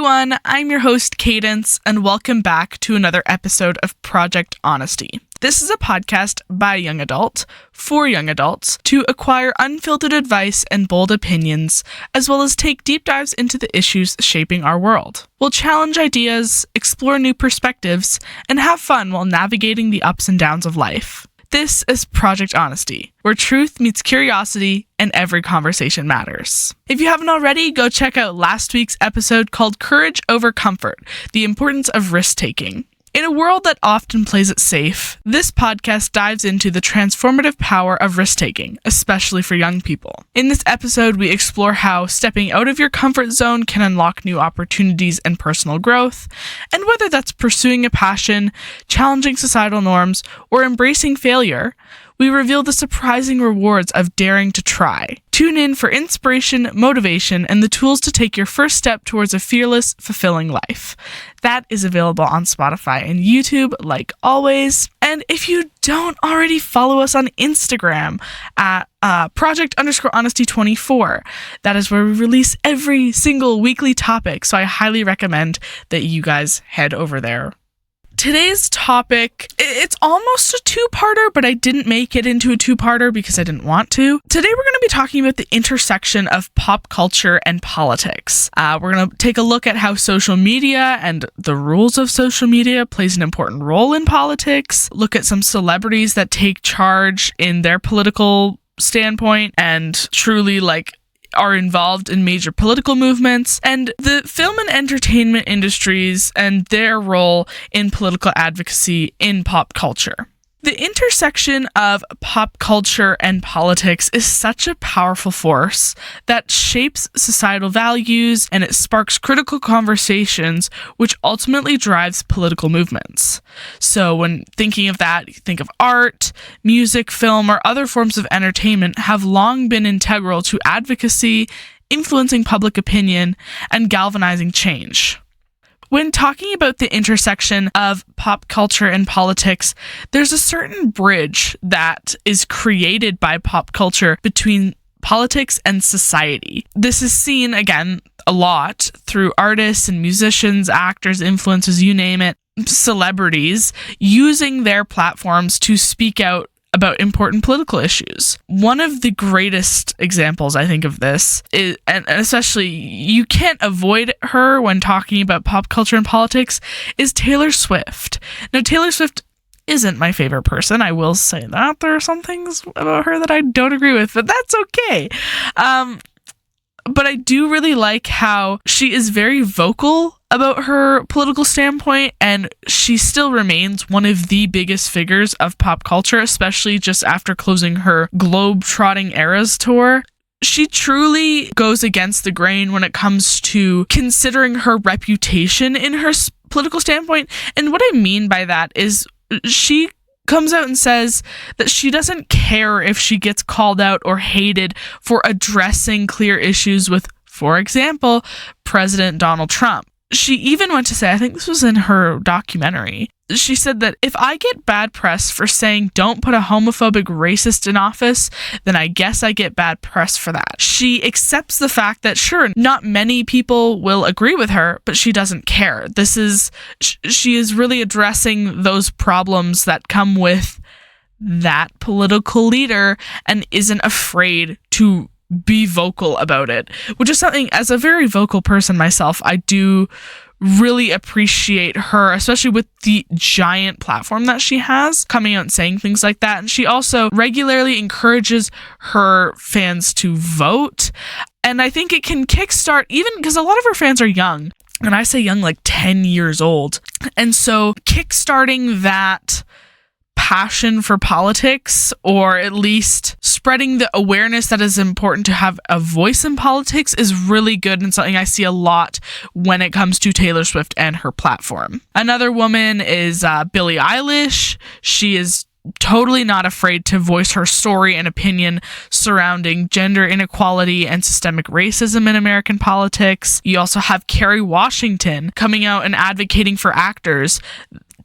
everyone, I'm your host Cadence, and welcome back to another episode of Project Honesty. This is a podcast by young adult, for young adults, to acquire unfiltered advice and bold opinions, as well as take deep dives into the issues shaping our world. We'll challenge ideas, explore new perspectives, and have fun while navigating the ups and downs of life. This is Project Honesty, where truth meets curiosity and every conversation matters. If you haven't already, go check out last week's episode called Courage Over Comfort, the importance of risk-taking. In a world that often plays it safe, this podcast dives into the transformative power of risk-taking, especially for young people. In this episode, we explore how stepping out of your comfort zone can unlock new opportunities and personal growth, and whether that's pursuing a passion, challenging societal norms, or embracing failure, we reveal the surprising rewards of daring to try. Tune in for inspiration, motivation, and the tools to take your first step towards a fearless, fulfilling life. That is available on Spotify and YouTube, like always. And if you don't already follow us on Instagram at Project_Honesty24, that is where we release every single weekly topic. So I highly recommend that you guys head over there. Today's topic, it's almost a two-parter, but I didn't make it into a two-parter because I didn't want to. Today we're going to be talking about the intersection of pop culture and politics. We're going to take a look at how social media and the rules of social media plays an important role in politics, look at some celebrities that take charge in their political standpoint and truly are involved in major political movements, and the film and entertainment industries and their role in political advocacy in pop culture. The intersection of pop culture and politics is such a powerful force that shapes societal values, and it sparks critical conversations, which ultimately drives political movements. So when thinking of that, you think of art, music, film, or other forms of entertainment have long been integral to advocacy, influencing public opinion, and galvanizing change. When talking about the intersection of pop culture and politics, there's a certain bridge that is created by pop culture between politics and society. This is seen, again, a lot through artists and musicians, actors, influencers, you name it, celebrities using their platforms to speak out about important political issues. One of the greatest examples, I think, of this is, and especially you can't avoid her when talking about pop culture and politics, is Taylor Swift. Now, Taylor Swift isn't my favorite person. I will say that. There are some things about her that I don't agree with, but that's okay. But I do really like how she is very vocal about her political standpoint, and she still remains one of the biggest figures of pop culture, especially just after closing her Globe-Trotting Eras tour. She truly goes against the grain when it comes to considering her reputation in her political standpoint. And what I mean by that is she comes out and says that she doesn't care if she gets called out or hated for addressing clear issues with, for example, President Donald Trump. She even went to say, I think this was in her documentary, she said that if I get bad press for saying don't put a homophobic racist in office, then I guess I get bad press for that. She accepts the fact that sure, not many people will agree with her, but she doesn't care. She is really addressing those problems that come with that political leader and isn't afraid to be vocal about it, which is something, as a very vocal person myself, I do really appreciate her, especially with the giant platform that she has, coming out and saying things like that. And she also regularly encourages her fans to vote. And I think it can kickstart, even because a lot of her fans are young, and I say young, like 10 years old. And so kickstarting that passion for politics, or at least spreading the awareness that is important to have a voice in politics, is really good and something I see a lot when it comes to Taylor Swift and her platform. Another woman is Billie Eilish. She is totally not afraid to voice her story and opinion surrounding gender inequality and systemic racism in American politics. You also have Kerry Washington coming out and advocating for actors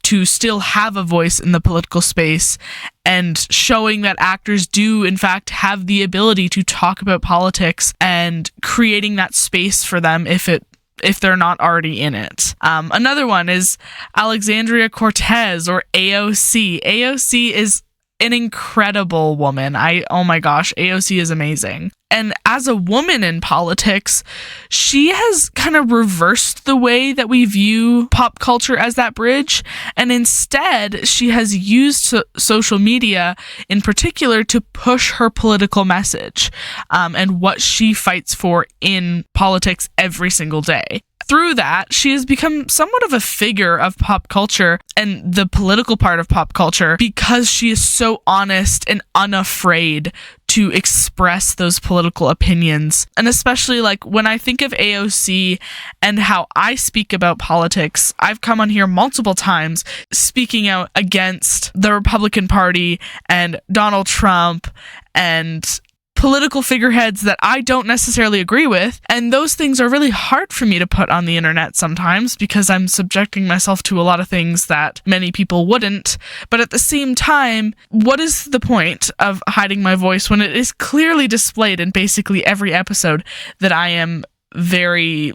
to still have a voice in the political space, and showing that actors do in fact have the ability to talk about politics and creating that space for them if it if they're not already in it. Another one is Alexandria Cortez, or AOC. AOC is an incredible woman. Oh my gosh, AOC is amazing. And as a woman in politics, she has kind of reversed the way that we view pop culture as that bridge. And instead, she has used social media in particular to push her political message and what she fights for in politics every single day. Through that, she has become somewhat of a figure of pop culture and the political part of pop culture because she is so honest and unafraid to express those political opinions. And especially like when I think of AOC and how I speak about politics, I've come on here multiple times speaking out against the Republican Party and Donald Trump and political figureheads that I don't necessarily agree with. And those things are really hard for me to put on the internet sometimes because I'm subjecting myself to a lot of things that many people wouldn't. But at the same time, what is the point of hiding my voice when it is clearly displayed in basically every episode that I am very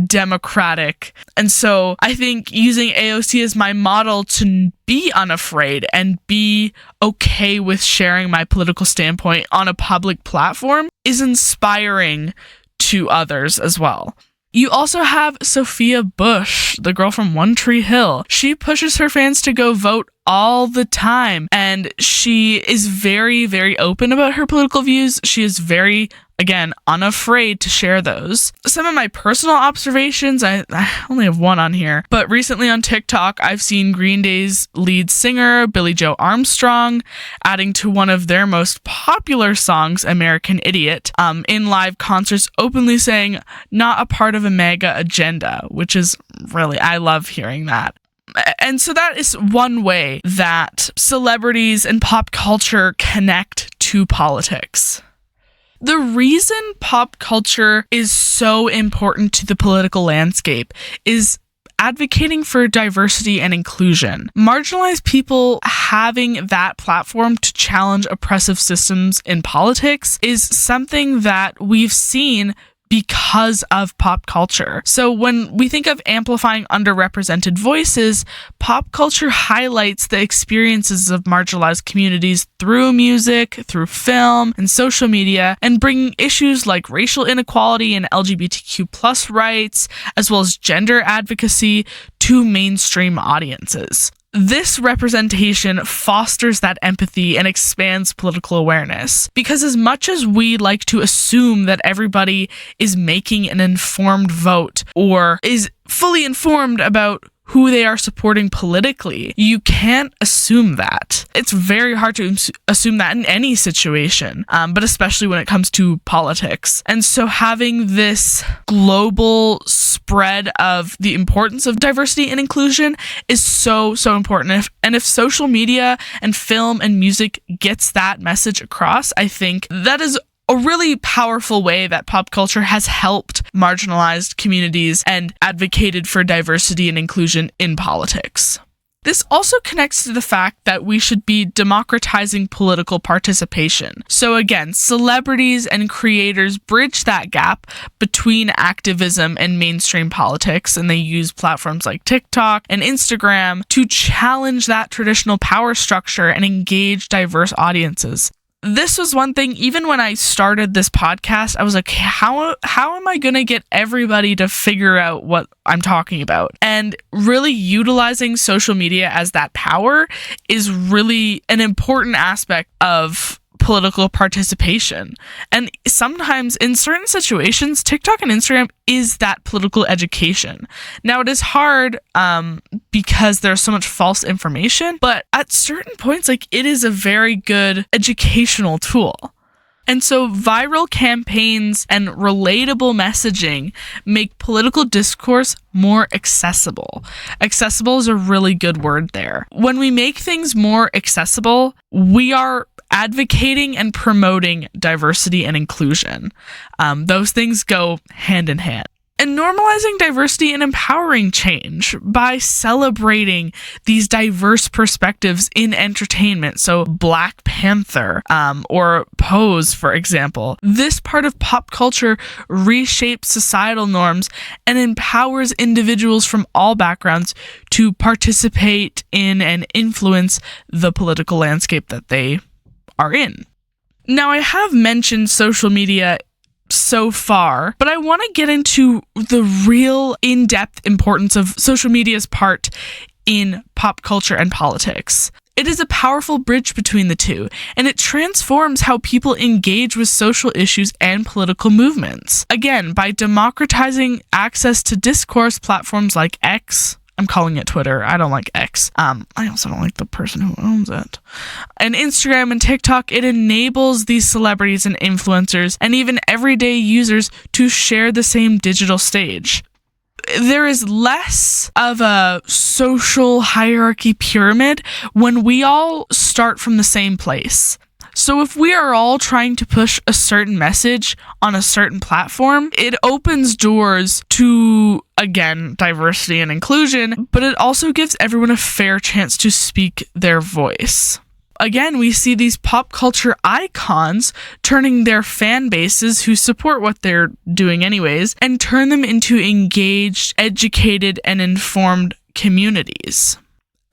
democratic? And so I think using AOC as my model to be unafraid and be okay with sharing my political standpoint on a public platform is inspiring to others as well. You also have Sophia Bush, the girl from One Tree Hill. She pushes her fans to go vote all the time, and she is very, very open about her political views. She is very, again, unafraid to share those. Some of my personal observations, I only have one on here, but recently on TikTok, I've seen Green Day's lead singer, Billie Joe Armstrong, adding to one of their most popular songs, American Idiot, in live concerts, openly saying, not a part of a MAGA agenda, which is really, I love hearing that. And so that is one way that celebrities and pop culture connect to politics. The reason pop culture is so important to the political landscape is advocating for diversity and inclusion. Marginalized people having that platform to challenge oppressive systems in politics is something that we've seen because of pop culture. So when we think of amplifying underrepresented voices, pop culture highlights the experiences of marginalized communities through music, through film, and social media, and bringing issues like racial inequality and LGBTQ+ rights, as well as gender advocacy, to mainstream audiences. This representation fosters that empathy and expands political awareness. Because as much as we like to assume that everybody is making an informed vote or is fully informed about who they are supporting politically, you can't assume that. It's very hard to assume that in any situation, but especially when it comes to politics. And so having this global spread of the importance of diversity and inclusion is so important. And if social media and film and music gets that message across, I think that is a really powerful way that pop culture has helped marginalized communities and advocated for diversity and inclusion in politics. This also connects to the fact that we should be democratizing political participation. So again, celebrities and creators bridge that gap between activism and mainstream politics, and they use platforms like TikTok and Instagram to challenge that traditional power structure and engage diverse audiences. This was one thing, even when I started this podcast, I was like, how am I going to get everybody to figure out what I'm talking about? And really utilizing social media as that power is really an important aspect of political participation. And sometimes in certain situations, TikTok and Instagram is that political education. Now it is hard because there's so much false information, but at certain points, it is a very good educational tool. And so viral campaigns and relatable messaging make political discourse more accessible. Accessible is a really good word there. When we make things more accessible, we are advocating and promoting diversity and inclusion. Those things go hand in hand. And normalizing diversity and empowering change by celebrating these diverse perspectives in entertainment. So Black Panther or Pose, for example. This part of pop culture reshapes societal norms and empowers individuals from all backgrounds to participate in and influence the political landscape that they are in. Now, I have mentioned social media so far, but I want to get into the real in-depth importance of social media's part in pop culture and politics. It is a powerful bridge between the two, and it transforms how people engage with social issues and political movements. Again, by democratizing access to discourse, platforms like X, I'm calling it Twitter. I don't like X. I also don't like the person who owns it. And Instagram and TikTok, it enables these celebrities and influencers and even everyday users to share the same digital stage. There is less of a social hierarchy pyramid when we all start from the same place. So if we are all trying to push a certain message on a certain platform, it opens doors to, again, diversity and inclusion, but it also gives everyone a fair chance to speak their voice. Again, we see these pop culture icons turning their fan bases who support what they're doing anyways, and turn them into engaged, educated, and informed communities.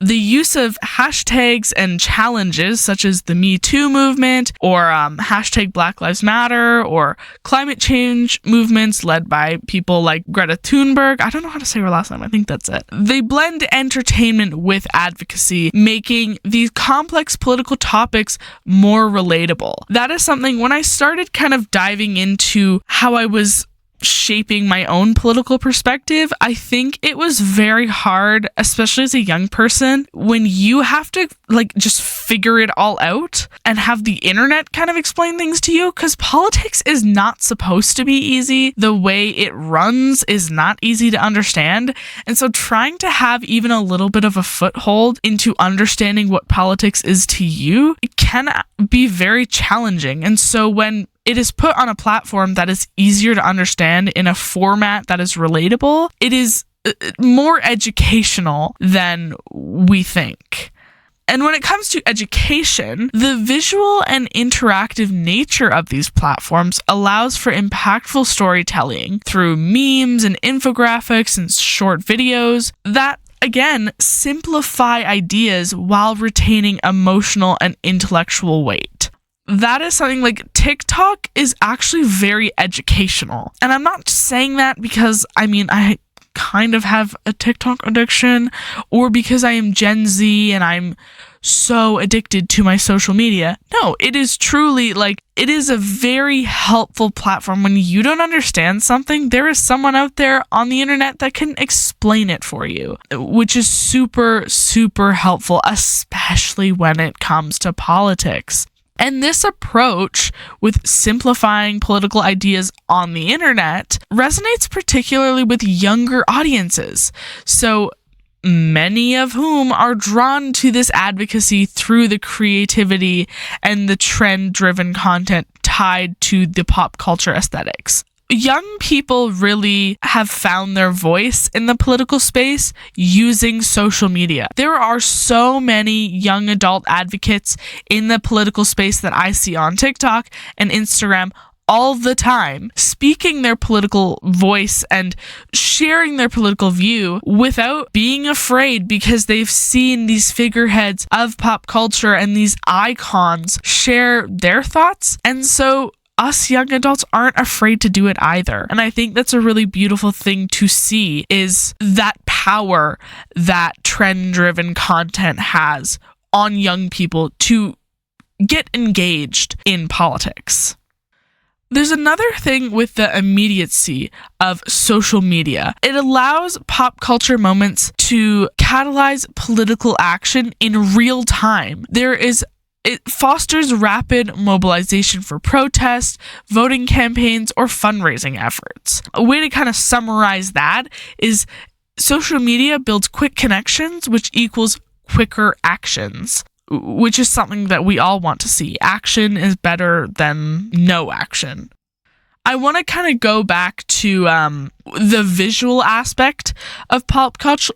The use of hashtags and challenges such as the Me Too movement or hashtag Black Lives Matter or climate change movements led by people like Greta Thunberg. I don't know how to say her last name. I think that's it. They blend entertainment with advocacy, making these complex political topics more relatable. That is something when I started kind of diving into how I was shaping my own political perspective, I think it was very hard, especially as a young person, when you have to just figure it all out and have the internet kind of explain things to you, because politics is not supposed to be easy. The way it runs is not easy to understand. And so trying to have even a little bit of a foothold into understanding what politics is to you, it can be very challenging. And so when it is put on a platform that is easier to understand in a format that is relatable, it is more educational than we think. And when it comes to education, the visual and interactive nature of these platforms allows for impactful storytelling through memes and infographics and short videos that, again, simplify ideas while retaining emotional and intellectual weight. That is something like TikTok is actually very educational. And I'm not saying that because, I kind of have a TikTok addiction or because I am Gen Z and I'm so addicted to my social media. No, it is truly it is a very helpful platform. When you don't understand something, there is someone out there on the internet that can explain it for you, which is super, super helpful, especially when it comes to politics. And this approach with simplifying political ideas on the internet resonates particularly with younger audiences, so many of whom are drawn to this advocacy through the creativity and the trend-driven content tied to the pop culture aesthetics. Young people really have found their voice in the political space using social media. There are so many young adult advocates in the political space that I see on TikTok and Instagram all the time, speaking their political voice and sharing their political view without being afraid, because they've seen these figureheads of pop culture and these icons share their thoughts. And so us young adults aren't afraid to do it either. And I think that's a really beautiful thing to see, is that power that trend-driven content has on young people to get engaged in politics. There's another thing with the immediacy of social media. It allows pop culture moments to catalyze political action in real time. It fosters rapid mobilization for protests, voting campaigns, or fundraising efforts. A way to kind of summarize that is social media builds quick connections, which equals quicker actions, which is something that we all want to see. Action is better than no action. I want to kind of go back to the visual aspect of pop culture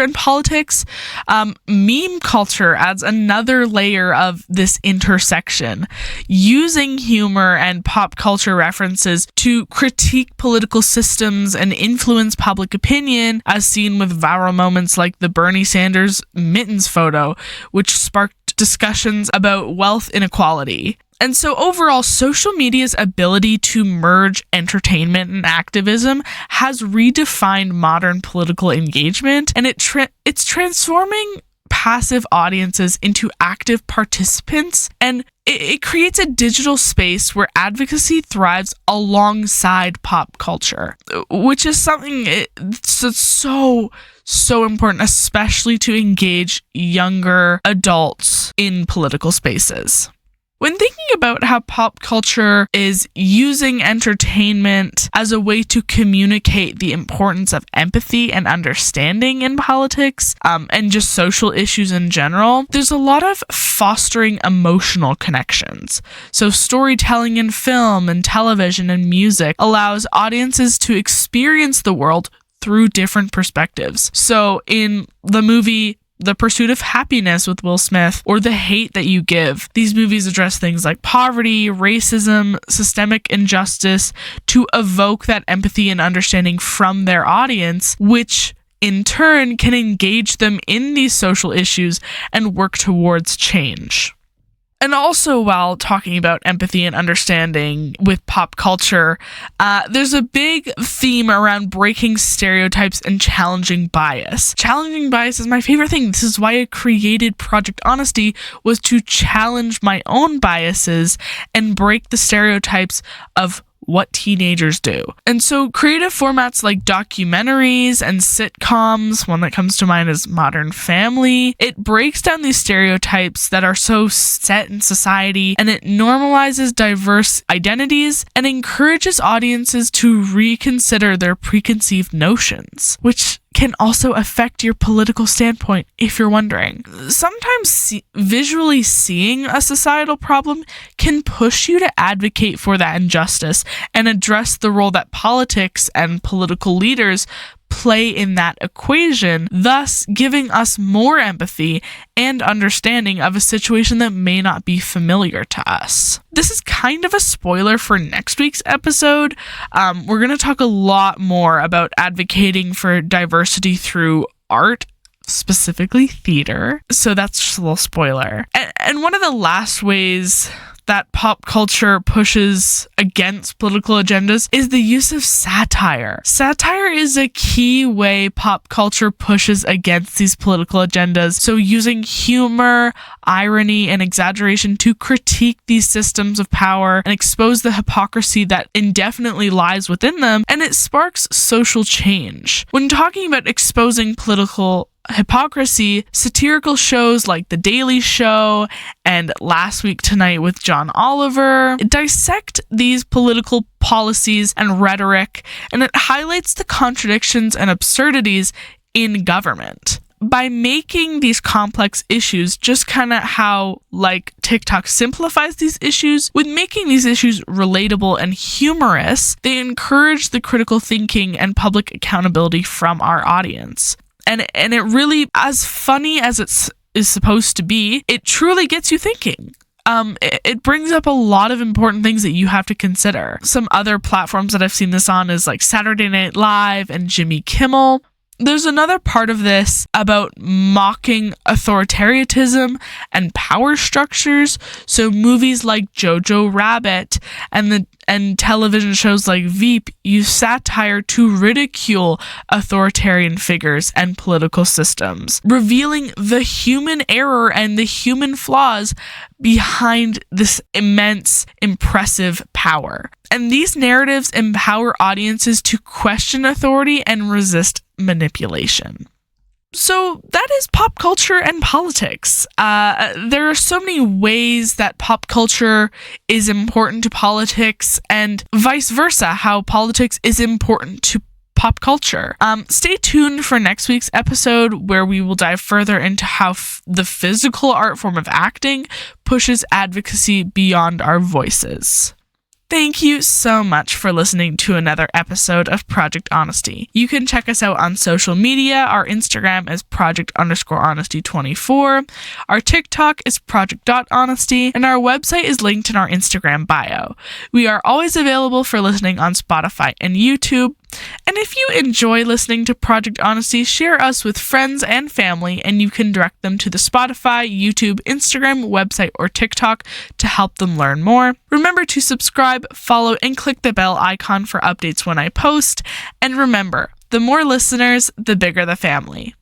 and politics. Meme culture adds another layer of this intersection, using humor and pop culture references to critique political systems and influence public opinion, as seen with viral moments like the Bernie Sanders mittens photo, which sparked discussions about wealth inequality. And so overall, social media's ability to merge entertainment and activism has redefined modern political engagement, and it's transforming passive audiences into active participants, and it creates a digital space where advocacy thrives alongside pop culture, which is something that's so important, especially to engage younger adults in political spaces. When thinking about how pop culture is using entertainment as a way to communicate the importance of empathy and understanding in politics, and just social issues in general, there's a lot of fostering emotional connections. So storytelling in film and television and music allows audiences to experience the world through different perspectives. So in the movie The Pursuit of Happiness with Will Smith, or The Hate That You Give, these movies address things like poverty, racism, systemic injustice to evoke that empathy and understanding from their audience, which in turn can engage them in these social issues and work towards change. And also, while talking about empathy and understanding with pop culture, there's a big theme around breaking stereotypes and challenging bias. Challenging bias is my favorite thing. This is why I created Project Honesty, was to challenge my own biases and break the stereotypes of what teenagers do. And so creative formats like documentaries and sitcoms, one that comes to mind is Modern Family, it breaks down these stereotypes that are so set in society, and it normalizes diverse identities and encourages audiences to reconsider their preconceived notions, which can also affect your political standpoint, if you're wondering. Sometimes visually seeing a societal problem can push you to advocate for that injustice and address the role that politics and political leaders play in that equation, thus giving us more empathy and understanding of a situation that may not be familiar to us. This is kind of a spoiler for next week's episode. We're going to talk a lot more about advocating for diversity through art, specifically theater. So that's just a little spoiler. And one of the last ways that pop culture pushes against political agendas is the use of satire. Satire is a key way pop culture pushes against these political agendas. So using humor, irony, and exaggeration to critique these systems of power and expose the hypocrisy that indefinitely lies within them, and it sparks social change. When talking about exposing political hypocrisy, satirical shows like The Daily Show and Last Week Tonight with John Oliver dissect these political policies and rhetoric, and it highlights the contradictions and absurdities in government. By making these complex issues just kind of how like TikTok simplifies these issues, with making these issues relatable and humorous, they encourage the critical thinking and public accountability from our audience. And it really, as funny as it is supposed to be, it truly gets you thinking. It brings up a lot of important things that you have to consider. Some other platforms that I've seen this on is like Saturday Night Live and Jimmy Kimmel. There's another part of this about mocking authoritarianism and power structures. So movies like Jojo Rabbit and television shows like Veep use satire to ridicule authoritarian figures and political systems, revealing the human error and the human flaws behind this immense, impressive power. And these narratives empower audiences to question authority and resist manipulation. So that is pop culture and politics. There are so many ways that pop culture is important to politics, and vice versa, how politics is important to pop culture. Stay tuned for next week's episode, where we will dive further into how the physical art form of acting pushes advocacy beyond our voices. Thank you so much for listening to another episode of Project Honesty. You can check us out on social media. Our Instagram is project_honesty24. Our TikTok is project.honesty, and our website is linked in our Instagram bio. We are always available for listening on Spotify and YouTube. And if you enjoy listening to Project Honesty, share us with friends and family, and you can direct them to the Spotify, YouTube, Instagram, website, or TikTok to help them learn more. Remember to subscribe, follow, and click the bell icon for updates when I post. And remember, the more listeners, the bigger the family.